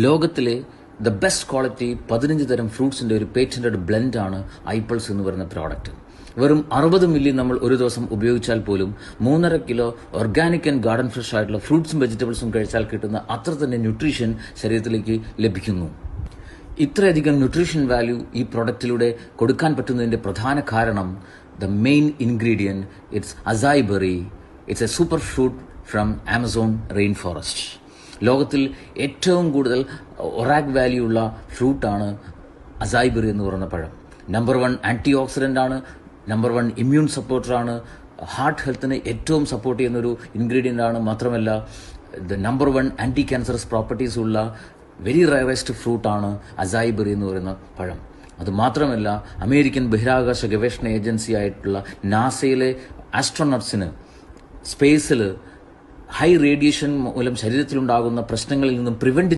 ലോകത്തിലെ the best quality 15 തരം ഫ്രൂട്ട്സിൻ്റെ ഒരു പേറ്റന്റഡ് ബ്ലെൻഡാണ് ഐപ്പിൾസ് എന്ന് പറയുന്ന പ്രോഡക്റ്റ്. വെറും 60 മില്ലി നമ്മൾ ഒരു ദിവസം ഉപയോഗിച്ചാൽ പോലും 3.5 kilo organic and garden fresh ആയിട്ടുള്ള ഫ്രൂട്ട്സും വെജിറ്റബിൾസും കഴിച്ചാൽ കിട്ടുന്ന അത്ര തന്നെ ന്യൂട്രീഷൻ ശരീരത്തിലേക്ക് ലഭിക്കുന്നു. ഇത്രയധികം ന്യൂട്രീഷൻ വാല്യൂ ഈ പ്രോഡക്റ്റിലൂടെ കൊടുക്കാൻ പറ്റുന്നതിൻ്റെ പ്രധാന കാരണം the main ingredient it's acai berry. It's a super fruit from Amazon rain forest. ലോകത്തിൽ ഏറ്റവും കൂടുതൽ ഒറാക് വാല്യൂ ഉള്ള ഫ്രൂട്ടാണ് അസായ് ബെറി എന്ന് പറയുന്ന പഴം. നമ്പർ 1 ആൻറ്റി ഓക്സിഡൻ്റ് ആണ്, നമ്പർ 1 ഇമ്മ്യൂൺ സപ്പോർട്ടറാണ്, ഹാർട്ട് ഹെൽത്തിന് ഏറ്റവും സപ്പോർട്ട് ചെയ്യുന്നൊരു ഇൻഗ്രീഡിയൻ്റ് ആണ്. മാത്രമല്ല the number 1 anti cancerous properties ഉള്ള വെരി റയറസ്റ്റ് ഫ്രൂട്ടാണ് അസായ് ബെറി എന്ന് പറയുന്ന പഴം. അതുമാത്രമല്ല അമേരിക്കൻ ബഹിരാകാശ ഗവേഷണ ഏജൻസി ആയിട്ടുള്ള നാസയിലെ ആസ്ട്രോനട്സിന് സ്പേസിൽ ഹൈ റേഡിയേഷൻ മൂലം ശരീരത്തിലുണ്ടാകുന്ന പ്രശ്നങ്ങളിൽ നിന്നും പ്രിവെന്റ്